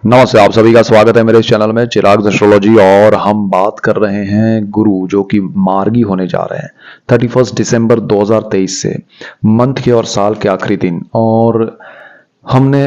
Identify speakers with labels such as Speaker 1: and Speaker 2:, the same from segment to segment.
Speaker 1: नमस्ते, आप सभी का स्वागत है मेरे इस चैनल में चिराग एस्ट्रोलॉजी। और हम बात कर रहे हैं गुरु जो कि मार्गी होने जा रहे हैं 31 दिसंबर 2023 से, मंथ के और साल के आखिरी दिन। और हमने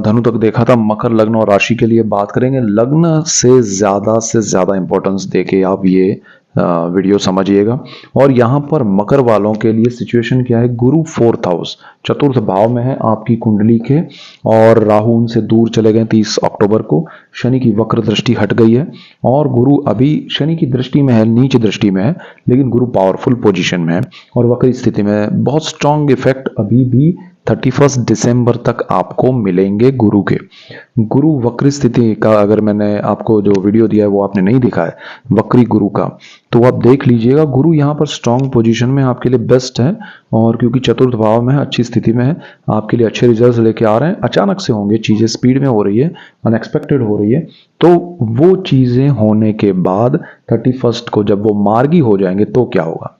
Speaker 1: धनु तक देखा था। मकर लग्न और राशि के लिए बात करेंगे। लग्न से ज्यादा इंपॉर्टेंस देके आप ये वीडियो समझिएगा। और यहाँ पर मकर वालों के लिए सिचुएशन क्या है, गुरु 4th हाउस चतुर्थ भाव में है आपकी कुंडली के, और राहु उनसे दूर चले गए 30 अक्टूबर को। शनि की वक्र दृष्टि हट गई है और गुरु अभी शनि की दृष्टि में है, नीच दृष्टि में है, लेकिन गुरु पावरफुल पोजीशन में है और वक्र स्थिति में है। बहुत स्ट्रांग इफेक्ट अभी भी 31 दिसंबर तक आपको मिलेंगे गुरु के। गुरु वक्री स्थिति का अगर मैंने आपको जो वीडियो दिया है वो आपने नहीं दिखा है वक्री गुरु का, तो आप देख लीजिएगा। गुरु यहाँ पर स्ट्रांग पोजीशन में आपके लिए बेस्ट है, और क्योंकि चतुर्थ भाव में है, अच्छी स्थिति में है, आपके लिए अच्छे रिजल्ट्स लेके आ रहे हैं। अचानक से होंगे, चीजें स्पीड में हो रही है, अनएक्सपेक्टेड हो रही है। तो वो चीजें होने के बाद 31 को जब वो मार्गी हो जाएंगे तो क्या होगा,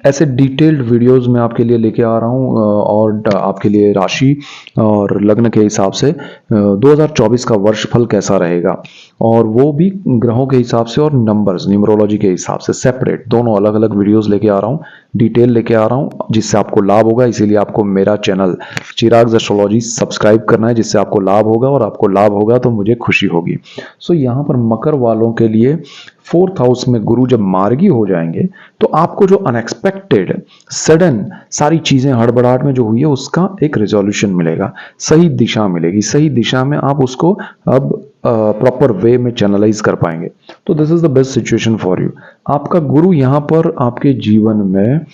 Speaker 1: ऐसे डिटेल्ड वीडियोस मैं आपके लिए लेके आ रहा हूँ। और आपके लिए राशि और लग्न के हिसाब से 2024 का वर्ष फल कैसा रहेगा, और वो भी ग्रहों के हिसाब से और नंबर्स न्यूमरोलॉजी के हिसाब से सेपरेट, दोनों अलग अलग वीडियोस लेके आ रहा हूँ, डिटेल लेके आ रहा हूँ, जिससे आपको लाभ होगा। इसीलिए आपको मेरा चैनल चिराग एस्ट्रोलॉजी सब्सक्राइब करना है, जिससे आपको लाभ होगा, और आपको लाभ होगा तो मुझे खुशी होगी। सो यहाँ पर मकर वालों के लिए 4th हाउस में गुरु जब मार्गी हो जाएंगे तो आपको जो अनएक्सपेक्टेड सडन सारी चीजें हड़बड़ाहट में जो हुई है उसका एक रिजोल्यूशन मिलेगा, सही दिशा मिलेगी। सही दिशा में आप उसको अब प्रॉपर वे में चैनलाइज कर पाएंगे। तो this is the best situation for you. आपका गुरु यहाँ पर आपके जीवन में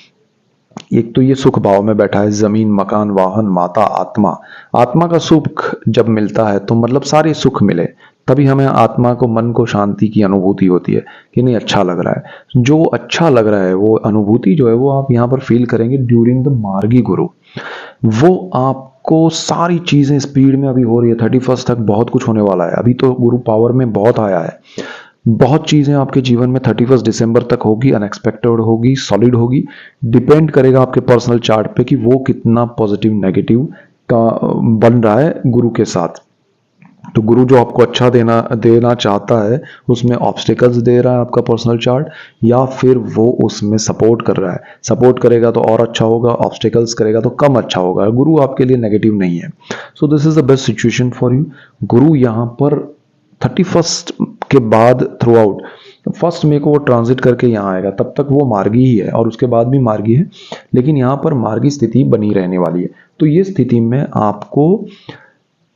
Speaker 1: एक तो ये सुख भाव में बैठा है, जमीन, मकान, वाहन, माता, आत्मा। आत्मा का सुख जब मिलता है तो मतलब सारे सुख मिले, तभी हमें आत्मा को, मन को शांति की अनुभूति होती है कि नहीं अच्छा लग रहा है। जो अच्छा लग रहा है वो अनुभूति जो है वो आप यहाँ पर फील करेंगे ड्यूरिंग द मार्गी गुरु। वो आपको सारी चीजें स्पीड में अभी हो रही है। 31 तक बहुत कुछ होने वाला है। अभी तो गुरु पावर में बहुत आया है। बहुत चीजें आपके जीवन में 31 दिसंबर तक होगी, अनएक्सपेक्टेड होगी, सॉलिड होगी। डिपेंड करेगा आपके पर्सनल चार्ट पे कि वो कितना पॉजिटिव नेगेटिव का बन रहा है गुरु के साथ। तो गुरु जो आपको अच्छा देना चाहता है उसमें ऑब्स्टिकल्स दे रहा है आपका पर्सनल चार्ट, या फिर वो उसमें सपोर्ट कर रहा है। सपोर्ट करेगा तो और अच्छा होगा, ऑब्स्टिकल्स करेगा तो कम अच्छा होगा। गुरु आपके लिए नेगेटिव नहीं है। So this is the best situation for you. गुरु यहाँ पर 31 के बाद थ्रू आउट, फर्स्ट मे को वो ट्रांजिट करके यहाँ आएगा, तब तक वो मार्गी ही है और उसके बाद भी मार्गी है, लेकिन यहाँ पर मार्गी स्थिति बनी रहने वाली है। तो ये स्थिति में आपको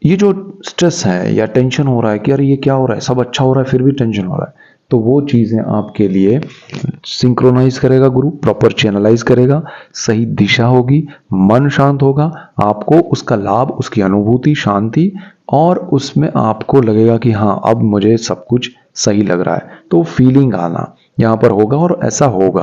Speaker 1: ये जो स्ट्रेस है या टेंशन हो रहा है कि अरे ये क्या हो रहा है, सब अच्छा हो रहा है फिर भी टेंशन हो रहा है, तो वो चीजें आपके लिए सिंक्रोनाइज करेगा गुरु, प्रॉपर चैनलाइज करेगा, सही दिशा होगी, मन शांत होगा, आपको उसका लाभ, उसकी अनुभूति, शांति, और उसमें आपको लगेगा कि हाँ अब मुझे सब कुछ सही लग रहा है। तो फीलिंग आना यहाँ पर होगा और ऐसा होगा।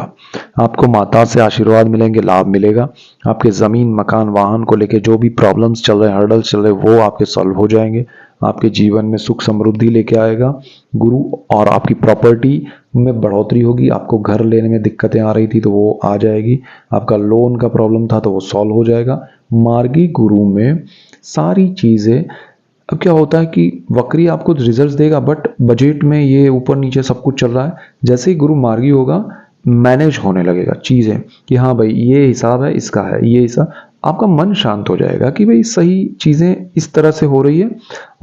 Speaker 1: आपको माता से आशीर्वाद मिलेंगे, लाभ मिलेगा। आपके जमीन, मकान, वाहन को लेके जो भी प्रॉब्लम्स चल रहे हैं, हर्डल्स चल रहे हैं, वो आपके सॉल्व हो जाएंगे। आपके जीवन में सुख समृद्धि लेके आएगा गुरु, और आपकी प्रॉपर्टी में बढ़ोतरी होगी। आपको घर लेने में दिक्कतें आ रही थी तो वो आ जाएगी। आपका लोन का प्रॉब्लम था तो वो सॉल्व हो जाएगा। मार्गी गुरु में सारी चीजें, अब क्या होता है कि वक्री आपको रिजल्ट्स देगा बट बजट में ये ऊपर नीचे सब कुछ चल रहा है। जैसे ही गुरु मार्गी होगा मैनेज होने लगेगा चीजें कि हाँ भाई ये हिसाब है, इसका है ये हिसाब। आपका मन शांत हो जाएगा कि भाई सही चीजें इस तरह से हो रही है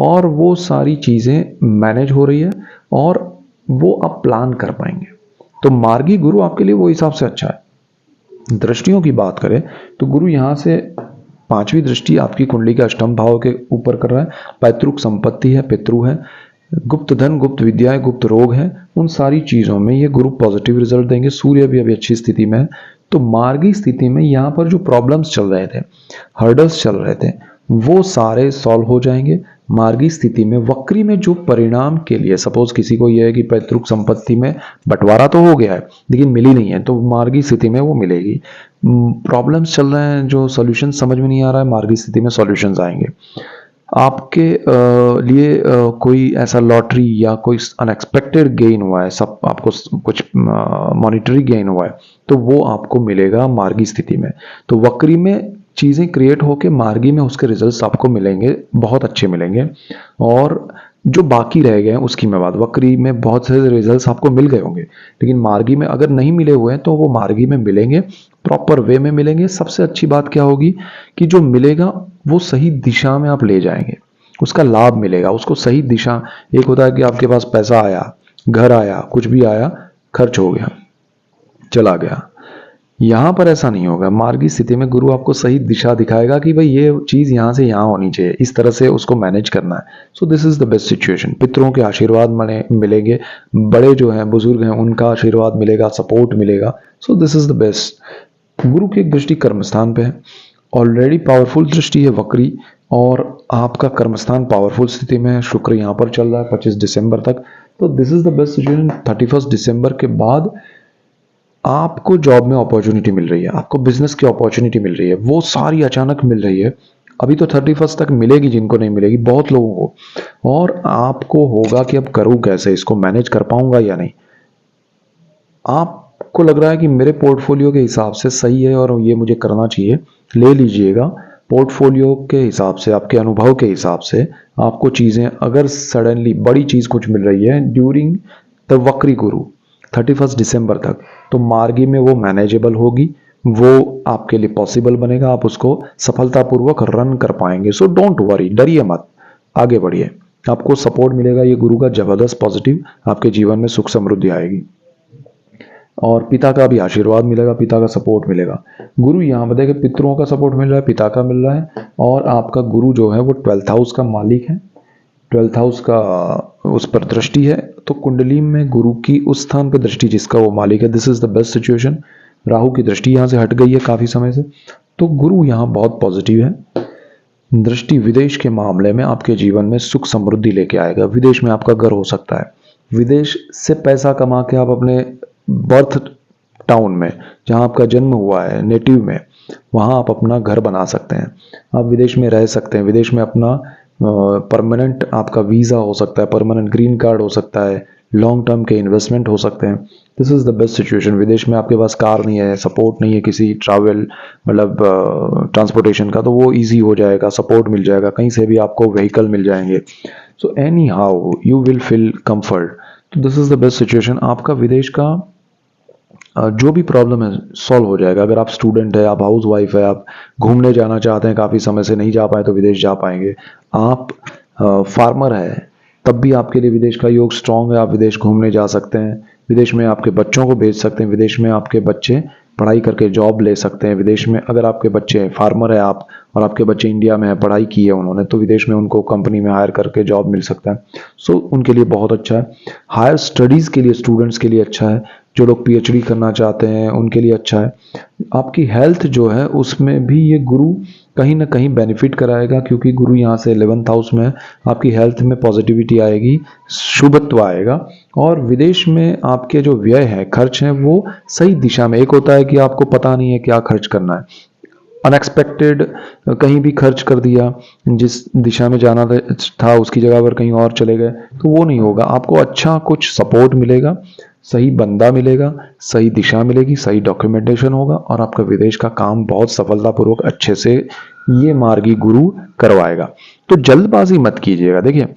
Speaker 1: और वो सारी चीजें मैनेज हो रही है, और वो आप प्लान कर पाएंगे। तो मार्गी गुरु आपके लिए वो हिसाब से अच्छा है। दृष्टियों की बात करें तो गुरु यहाँ से 5वीं दृष्टि आपकी कुंडली के अष्टम भाव के ऊपर कर रहा है। पैतृक संपत्ति है, पितृ है, गुप्त धन, गुप्त विद्याएं, गुप्त रोग है, उन सारी चीजों में ये गुरु पॉजिटिव रिजल्ट देंगे। सूर्य भी अभी अच्छी स्थिति में है। तो मार्गी स्थिति में यहाँ पर जो प्रॉब्लम्स चल रहे थे, हर्डल्स चल रहे थे, वो सारे सॉल्व हो जाएंगे। मार्गी स्थिति में वक्री में जो परिणाम के लिए, सपोज किसी को यह है कि पैतृक संपत्ति में बंटवारा तो हो गया है लेकिन मिली नहीं है, तो मार्गी स्थिति में वो मिलेगी। प्रॉब्लम्स चल रहे हैं जो सॉल्यूशन समझ में नहीं आ रहा है, मार्गी स्थिति में सॉल्यूशंस आएंगे। आपके लिए कोई ऐसा लॉटरी या कोई अनएक्सपेक्टेड गेन हुआ है, सब आपको कुछ मॉनिटरी गेन हुआ है, तो वो आपको मिलेगा मार्गी स्थिति में। तो वक्री में चीजें क्रिएट होके मार्गी में उसके रिजल्ट्स आपको मिलेंगे, बहुत अच्छे मिलेंगे। और जो बाकी रह गए हैं उसकी मैं बात, वक्री में बहुत से रिजल्ट्स आपको मिल गए होंगे, लेकिन मार्गी में अगर नहीं मिले हुए हैं तो वो मार्गी में मिलेंगे, प्रॉपर वे में मिलेंगे। सबसे अच्छी बात क्या होगी कि जो मिलेगा वो सही दिशा में आप ले जाएंगे, उसका लाभ मिलेगा, उसको सही दिशा। एक होता है कि आपके पास पैसा आया, घर आया, कुछ भी आया, खर्च हो गया, चला गया। यहां पर ऐसा नहीं होगा। मार्गी स्थिति में गुरु आपको सही दिशा दिखाएगा कि भाई ये चीज यहां से यहां होनी चाहिए, इस तरह से उसको मैनेज करना है। So this is the best situation. पितरों के आशीर्वाद मिलेंगे, बड़े जो हैं बुजुर्ग हैं उनका आशीर्वाद मिलेगा, सपोर्ट मिलेगा। So this is the best. गुरु की एक दृष्टि कर्मस्थान पे है, ऑलरेडी पावरफुल दृष्टि है वक्री, और आपका कर्मस्थान पावरफुल स्थिति में है। शुक्र यहाँ पर चल रहा है 25 दिसंबर तक। तो this is the best situation. 31 दिसंबर के बाद आपको जॉब में अपॉर्चुनिटी मिल रही है, आपको बिजनेस की अपॉर्चुनिटी मिल रही है, वो सारी अचानक मिल रही है। अभी तो 31 तक मिलेगी, जिनको नहीं मिलेगी बहुत लोगों को। और आपको होगा कि अब करूं कैसे, इसको मैनेज कर पाऊंगा या नहीं। आपको लग रहा है कि मेरे पोर्टफोलियो के हिसाब से सही है और ये मुझे करना चाहिए, ले लीजिएगा। पोर्टफोलियो के हिसाब से, आपके अनुभव के हिसाब से आपको चीजें, अगर सडनली बड़ी चीज कुछ मिल रही है ड्यूरिंग द वक्री गुरु 31 दिसंबर तक, तो मार्गी में वो मैनेजेबल होगी, वो आपके लिए पॉसिबल बनेगा, आप उसको सफलतापूर्वक रन कर पाएंगे। सो डोंट वरी, डरिए मत, आगे बढ़िए। आपको सपोर्ट मिलेगा ये गुरु का जबरदस्त पॉजिटिव, आपके जीवन में सुख समृद्धि आएगी और पिता का भी आशीर्वाद मिलेगा, पिता का सपोर्ट मिलेगा। गुरु यहाँ बताए कि पितरों का सपोर्ट मिल रहा है, पिता का मिल रहा है, और आपका गुरु जो है वो 12th हाउस का मालिक है, 12th हाउस का उस पर दृष्टि है। तो कुंडली में गुरु की उस स्थान पर दृष्टि जिसका वो मालिक है, this is the best situation. Rahu की दृष्टि यहाँ से हट गई है काफी समय से, तो गुरु यहाँ बहुत पॉजिटिव है। दृष्टि विदेश के मामले में आपके जीवन में सुख समृद्धि लेके आएगा। विदेश में आपका घर हो सकता है, विदेश से पैसा कमा के आप अपने बर्थ टाउन में, जहां आपका जन्म हुआ है, नेटिव में, वहां आप अपना घर बना सकते हैं। आप विदेश में रह सकते हैं, विदेश में अपना परमानेंट आपका वीजा हो सकता है, परमानेंट ग्रीन कार्ड हो सकता है, लॉन्ग टर्म के इन्वेस्टमेंट हो सकते हैं। This is the best situation. विदेश में आपके पास कार नहीं है, सपोर्ट नहीं है किसी ट्रैवल मतलब ट्रांसपोर्टेशन का, तो वो इजी हो जाएगा, सपोर्ट मिल जाएगा, कहीं से भी आपको व्हीकल मिल जाएंगे। So anyhow you will feel comfort. तो this is the best situation. आपका विदेश का जो भी प्रॉब्लम है सॉल्व हो जाएगा। अगर आप स्टूडेंट है, आप हाउस वाइफ है, आप घूमने जाना चाहते हैं, काफ़ी समय से नहीं जा पाए तो विदेश जा पाएंगे। आप फार्मर है, तब भी आपके लिए विदेश का योग स्ट्रांग है, आप विदेश घूमने जा सकते हैं, विदेश में आपके बच्चों को भेज सकते हैं, विदेश में आपके बच्चे पढ़ाई करके जॉब ले सकते हैं। विदेश में अगर आपके बच्चे फार्मर है आप, और आपके बच्चे इंडिया में है, पढ़ाई की है उन्होंने, तो विदेश में उनको कंपनी में हायर करके जॉब मिल सकता है। सो उनके लिए बहुत अच्छा है। हायर स्टडीज़ के लिए स्टूडेंट्स के लिए अच्छा है, जो लोग पीएचडी करना चाहते हैं उनके लिए अच्छा है। आपकी हेल्थ जो है उसमें भी ये गुरु कहीं ना कहीं बेनिफिट कराएगा, क्योंकि गुरु यहाँ से 11th हाउस में है। आपकी हेल्थ में पॉजिटिविटी आएगी, शुभत्व आएगा, और विदेश में आपके जो व्यय है, खर्च हैं, वो सही दिशा में। एक होता है कि आपको पता नहीं है क्या खर्च करना है, अनएक्सपेक्टेड कहीं भी खर्च कर दिया, जिस दिशा में जाना था उसकी जगह पर कहीं और चले गए, तो वो नहीं होगा। आपको अच्छा कुछ सपोर्ट मिलेगा, सही बंदा मिलेगा, सही दिशा मिलेगी, सही डॉक्यूमेंटेशन होगा, और आपका विदेश का काम बहुत सफलतापूर्वक अच्छे से ये मार्गी गुरु करवाएगा। तो जल्दबाजी मत कीजिएगा। देखिए,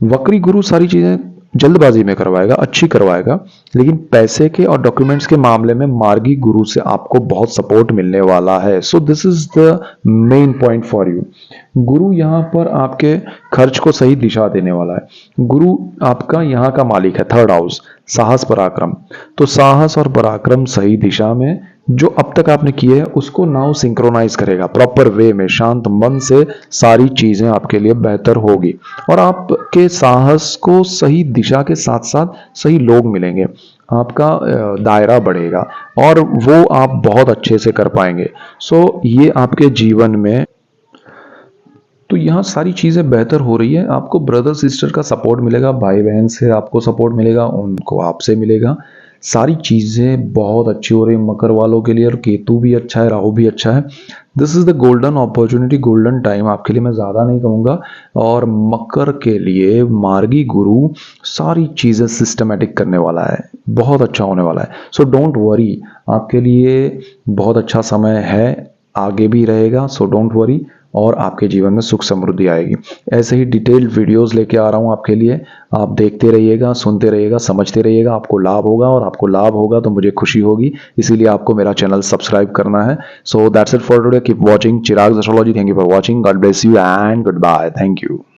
Speaker 1: वक्री गुरु सारी चीजें जल्दबाजी में करवाएगा, अच्छी करवाएगा, लेकिन पैसे के और डॉक्यूमेंट्स के मामले में मार्गी गुरु से आपको बहुत सपोर्ट मिलने वाला है। So this is the main point for you. गुरु यहाँ पर आपके खर्च को सही दिशा देने वाला है। गुरु आपका यहाँ का मालिक है, 3rd हाउस, साहस पराक्रम। तो साहस और पराक्रम सही दिशा में जो अब तक आपने किए है उसको नाउ सिंक्रोनाइज करेगा प्रॉपर वे में, शांत मन से सारी चीजें आपके लिए बेहतर होगी, और आपके साहस को सही दिशा के साथ साथ सही लोग मिलेंगे, आपका दायरा बढ़ेगा, और वो आप बहुत अच्छे से कर पाएंगे। सो ये आपके जीवन में, तो यहाँ सारी चीज़ें बेहतर हो रही है। आपको ब्रदर सिस्टर का सपोर्ट मिलेगा, भाई बहन से आपको सपोर्ट मिलेगा, उनको आपसे मिलेगा। सारी चीज़ें बहुत अच्छी हो रही है मकर वालों के लिए, और केतु भी अच्छा है, राहु भी अच्छा है। This is the golden opportunity, golden time आपके लिए, मैं ज़्यादा नहीं कहूँगा। और मकर के लिए मार्गी गुरु सारी चीज़ें सिस्टमेटिक करने वाला है, बहुत अच्छा होने वाला है। सो डोंट वरी, आपके लिए बहुत अच्छा समय है, आगे भी रहेगा। सो डोंट वरी, और आपके जीवन में सुख समृद्धि आएगी। ऐसे ही डिटेल्ड वीडियोस लेके आ रहा हूँ आपके लिए, आप देखते रहिएगा, सुनते रहिएगा, समझते रहिएगा, आपको लाभ होगा, और आपको लाभ होगा तो मुझे खुशी होगी, इसीलिए आपको मेरा चैनल सब्सक्राइब करना है। So that's it for today, keep watching Chirag astrology. Thank you for watching, God bless you and goodbye, thank you.